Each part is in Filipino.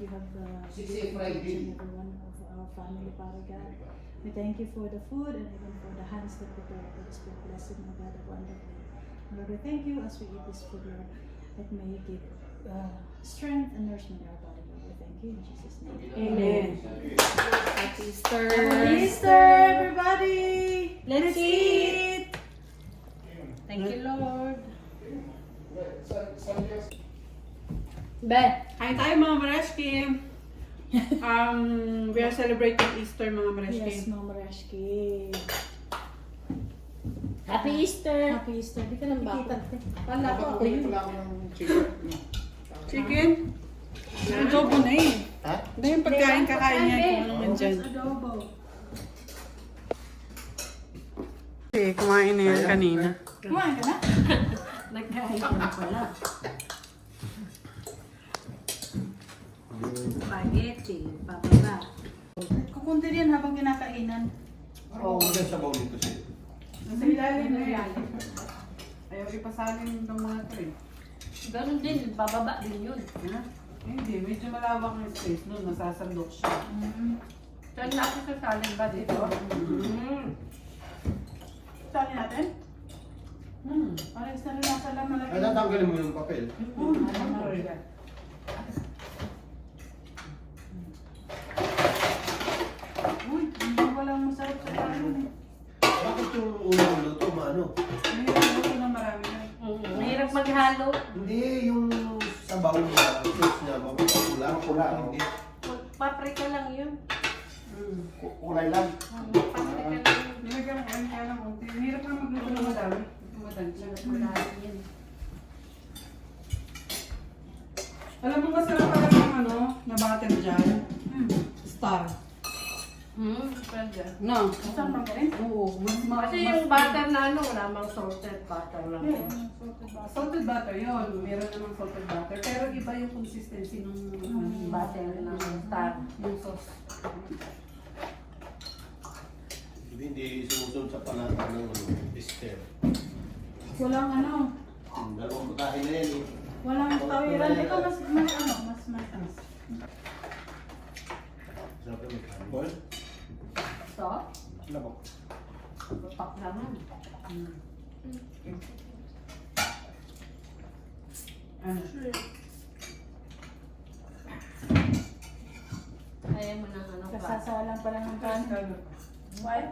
you have given each and every one of our family, Father God. We thank you for the food and even for the hands that prepare for this food. Bless it, my God, abundantly. Lord, we thank you as we eat this food, Lord, that may you give strength and nourishment in our body, Lord. We thank you in Jesus' name. Amen. Happy Easter. Happy Easter, everybody! Let's eat. Thank you, Lord. Be. Kain tayo mga Marashki. We are celebrating Easter mga Marashki. Yes, Mama Rashki. Happy Easter. Happy Easter. Di ka lang Bakit? makita. Kala ko ako yun. Chicken? Adobo na eh. Ha? Hindi yung pagkain kakain niya kung ano man dyan. Adobo. Okay, kumain na yan kanina. Kumain ka na? Nagkain ko na pala. Spaghetti. Papaba. Kukunti din habang kinakainan. Oo, magandang sabaw nito siya. Nasa ilalim na yan. Ayaw ipasalin itong mga ito eh. Ganun din. Bababa din yun. Ha? Hindi, medyo malawak yung space doon. Nasasandok siya. Saan natin sasalin ba dito? Sali natin? Parang sa rin nasa lang malaki. Ay, tatanggalin mo yung papel. Uy, hindi walang masarap sa kanin eh. Bakit yung unang luto, maano? May luto na marami na. Mahirap maghalo. Hindi, yung sabaw niya, sauce niya, mapula. Hindi. Paprika lang yun. Kulay lang. Paprika lang yun. Nilagyan ko kayo kaya lang konti. Hirap na magluto ng madami. Madami yun. Alam mo masarap pala yung ano, na butter dyan? Star. Pwede. No? Masarap bang kanin? Oo. Kasi yung butter na ano, lamang salted butter lang. Salted butter yun. Meron namang salted butter. Pero iba yung consistency ng Butter ng star. yung sauce. Hindi sumusunod sa panata ng Easter. Walang ano, Dalawang pagkain na yan eh. walang tawiran. Ikaw mas mataas. Sarap yung may Boy? So, Labok. pak naman. Ano? Ayaw mo ng ano pa. Kasasalang pala ng kanin. What?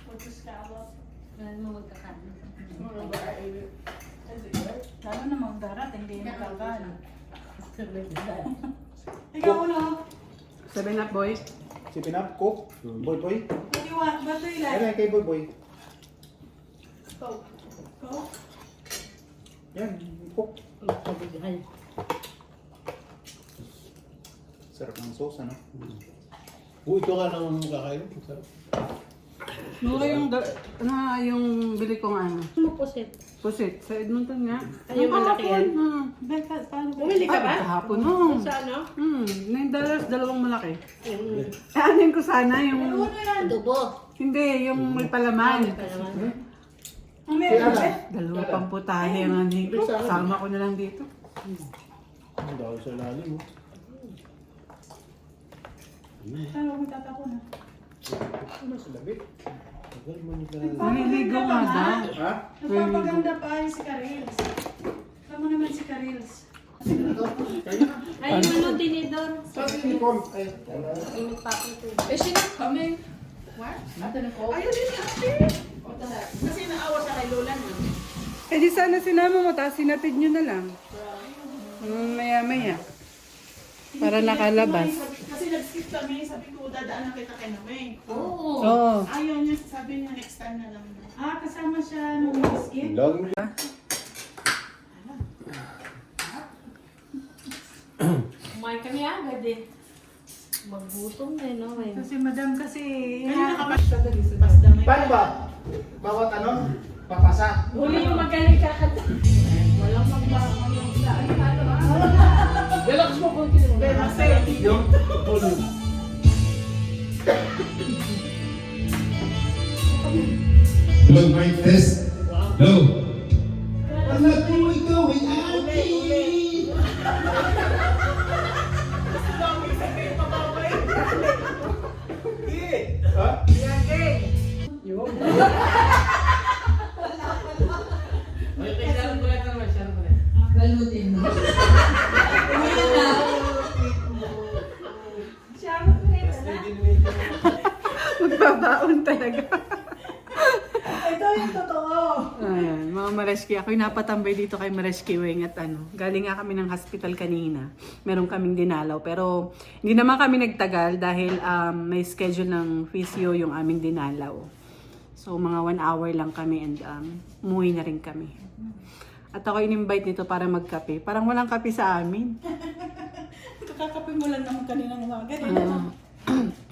What's the scallop? Wala mo magkakanin. Lalo namang darat, hindi na kakain. Ikaw. Ikaw ulo. 7 up boys. Si Pinap, Cook, Boy. Hindi wa, bato ilan? Ayan kay Boy. Coke. Coke? Yan, Cook. Pagbigal. Sarap ng sauce, ano? Ito ka nang kakain. Sarap. Mura yung bili ko nga ano. Ano po, Seth? Pusit. Sa Edmonton nga. Ay, yung malaki yan? Beka, paano ba? Bumili ka ba? Kahapon no. Sa ano? $9, dalawang malaki. Yung Anin ko sana yung... adobo. Hindi, yung may palaman. Ang meron ba? Dalawa pang putahe ang ani ko. Sama ko na lang dito. Ang dahil sa lalim, oh. Ano, magtatako na. Ano sa labit? Tagal mo nila. Naliligo nga daw. Ha? Nagpapaganda pa ay si Karils. Alam mo naman si Karils. Ay, yung ano, tinidor. Sabi ni Con. Ay, Init pa ako ito. Ayun din ate. Kasi naawa sa kay Lola na. Eh di sana sinama mo, tapos sinatid nyo na lang. Maya-maya. Para nakalabas. Kasi nag-skip kami, sabi ko dadaan na kita kay Namay. Oo. Oo. Ayaw niya, sabi niya next time na lang. Ah, kasama siya nung skip. Dog. Kumain kami agad eh. Maggutom na no? Kasi madam kasi... Kanina ka Paano ba? Bawat ano? Papasa? Huli yung magaling kakanta. Walang magbabayang sa Relax mo konti mo. Kasi yung Blow my fist. Blow. Wala po ikaw ay ate. Nagbabaon talaga. Ito yung totoo. Ayan, mga Mareski. Ako'y napatambay dito kay Mareski Weng at galing nga kami ng hospital kanina. Meron kaming dinalaw. Pero hindi naman kami nagtagal dahil may schedule ng physio yung aming dinalaw. So mga 1 hour lang kami and umuwi na rin kami. At ako in-invite nito para magkape. Parang walang kape sa amin. Kakakape mo lang naman kaninang umaga.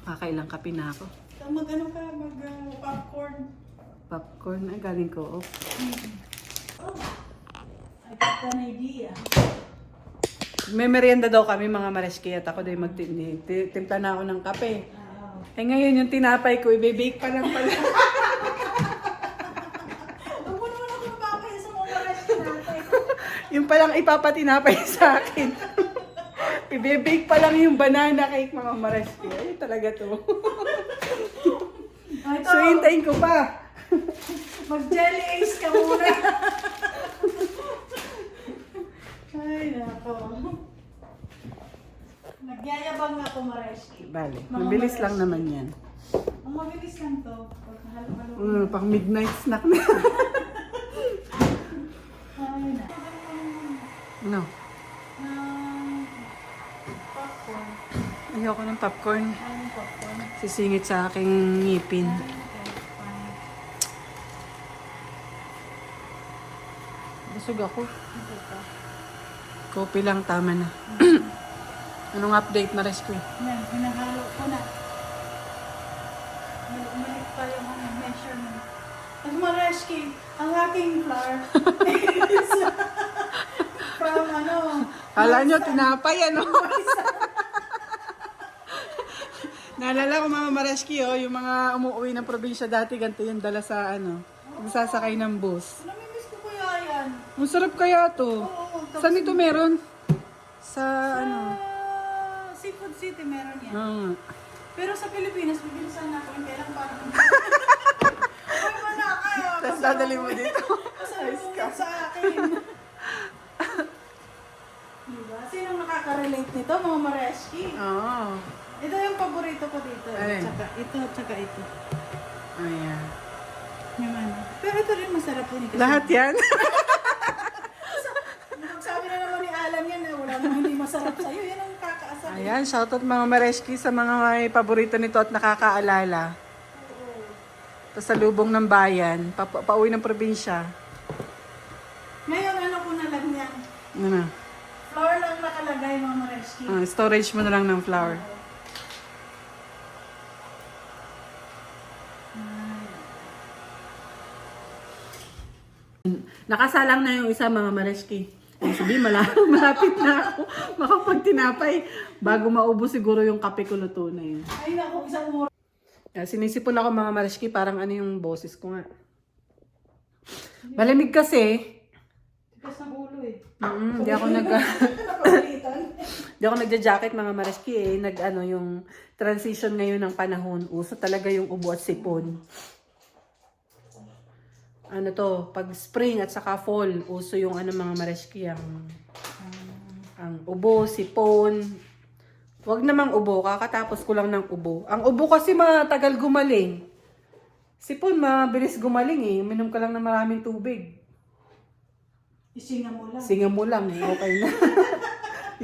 Kakailang kape na ako. Mag-ano ka, mag-popcorn. Popcorn na galing ko. I got an idea. May merienda daw kami mga Mareski at ako din timpla na ako ng kape. Eh ngayon yung tinapay ko, i-bake pa lang pala. Huwag mo naman ako mapapaya sa mga restaurant natin. Yung palang ipapatinapay sa akin. I-bake pa lang yung banana cake mga Mareski. Ay talaga to. Ito, So hintayin ko pa. mag-jelly ace ka muna. Ay, nako. Nagyayabang ako, Mareski. Bale, Mga mabilis Mareski. lang naman yan. Ang mabilis lang to. Pag halo-halo. Pang midnight snack na. Ay, na. No. Popcorn. Ayoko ng popcorn. Anong popcorn? Sisingit sa aking ngipin. Okay, fine. Busog ako. Ito pa. Kopi lang, tama na. Anong update, Mareski? Yan, hinahalo ko na. Malik pa yung measurement. At Mareski, ang aking flour is from Kala nyo, tinapay, ano? Naalala ko mga Mareski, yung mga umuwi ng probinsya dati, ganito yung dala sa sasakay ng bus. Namimiss ko kuya yan. Masarap kaya to. Oo. Saan ito meron? Sa Seafood City meron yan. Ah. Pero sa Pilipinas, bibilisan na ako. Kailang parang... Ay, wala kayo. Tapos dadali mo dito. Kasalubungan sa akin. Diba? Sinong nakaka-relate nito, mga Mareski? Oo. Ito yung paborito ko dito. Alin? Tsaka ito. Ayan. Yung ano. Pero ito rin masarap din. Kasi Lahat yan? sabi na naman ni Alan yan, wala namang hindi masarap sa'yo. Yan ang kakaasar. Ayan, shoutout mga Mareski sa mga may paborito nito at nakakaalala. Sa lubong ng bayan, pauwi ng probinsya. Ngayon, ano ko na lang yan. Ano? Flour lang nakalagay, mga Mareski. Storage mo na lang ng flour. Nakasalang na yung isa mga Mareski. Ay, sabi, malapit na ako makapagtinapay bago maubos siguro yung kape ko luto na yun. Ay, naku, isang mura. Sinisipon ako mga Mareski, parang ano yung boses ko nga. Malamig kasi. Tigas ng ulo eh. Hindi ako Napagalitan. Di ako nagja-jacket mga Mareski yung transition ngayon ng panahon. Uso talaga yung ubo at sipon. Ano to, pag spring at saka fall, uso yung mga Mareski, ang ubo, sipon. Wag namang ubo, kakatapos ko lang ng ubo. Ang ubo kasi matagal gumaling. Sipon, mabilis gumaling eh. Minom ka lang ng maraming tubig. Isinga mo lang. Singa mo lang, okay na.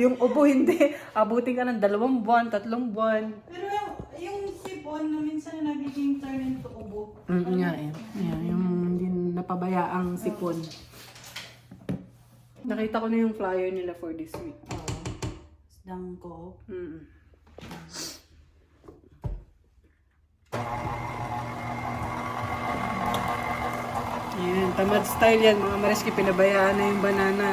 Yung ubo hindi. Abutin ka ng 2 buwan, 3 buwan. Pero yung sipon na minsan nagiging turn into ubo. Nga eh. Yeah, yung hindi napabayaang sipon. Nakita ko na yung flyer nila for this week. Dang ko. Yan, tamad style yan. Mga Mareski, pinabayaan na yung banana.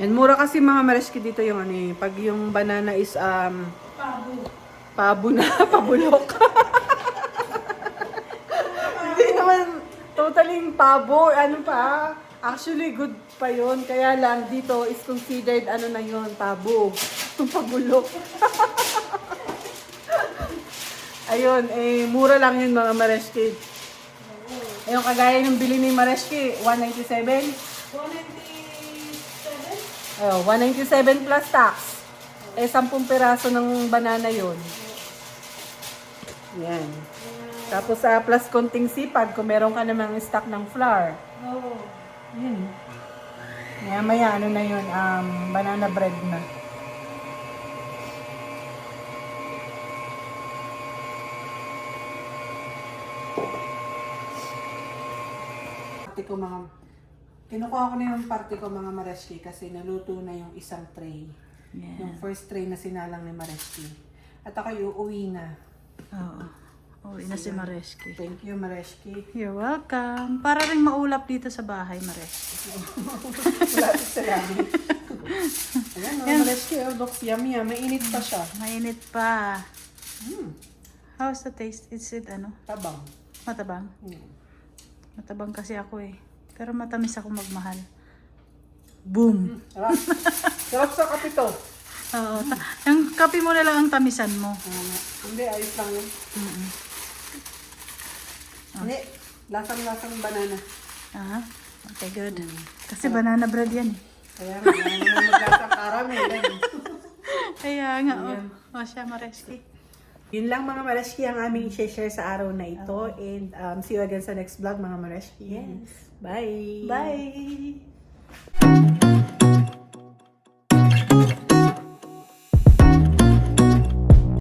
Yan, mura kasi mga Mareski dito yung pag yung banana is pabo na, pabulok. Hindi naman totaling pabo, actually good pa yon. Kaya lang dito is considered na yon, pabo. Itong pabulok. Ayun, mura lang yun mga Mareski. Yung kagaya ng bili ni Mareski, 197. 197? Oh, 197 plus tax. 10 piraso ng banana yon. Yan. Tapos plus konting sipag kung meron ka namang stock ng flour. Oo. Yun. Maya ano na yun, banana bread na. Parte ko kinukuha ko na yung parte ko mga Mareski kasi naluto na yung isang tray. Yeah. Yung first tray na sinalang ni Mareski. At ako uuwi na. Oo. Oh, ina si Mareski. Thank you, Mareski. You're welcome. Para rin maulap dito sa bahay, Mareski. Salamat sa lamin. Ayan, no, Mareski, looks yummy. Mainit pa siya. Mainit pa. Mm, How's the taste? Is it tabang. matabang? Mm. Matabang kasi ako eh. Pero matamis ako magmahal. Boom! Sarap. Sarap sa kapito. Oo. Yung kape mo na lang ang tamisan mo. Hindi, ayos lang yun. Hindi, lasang-lasang banana. Ah, okay, good. Kasi banana bread yan eh. Kaya nga, naman maglasang caramel. Kaya nga, oh siya, Mareski. Yun lang mga Mareski ang aming share sa araw na ito. And see you again sa next vlog mga Mareski. Yes. Bye! Bye!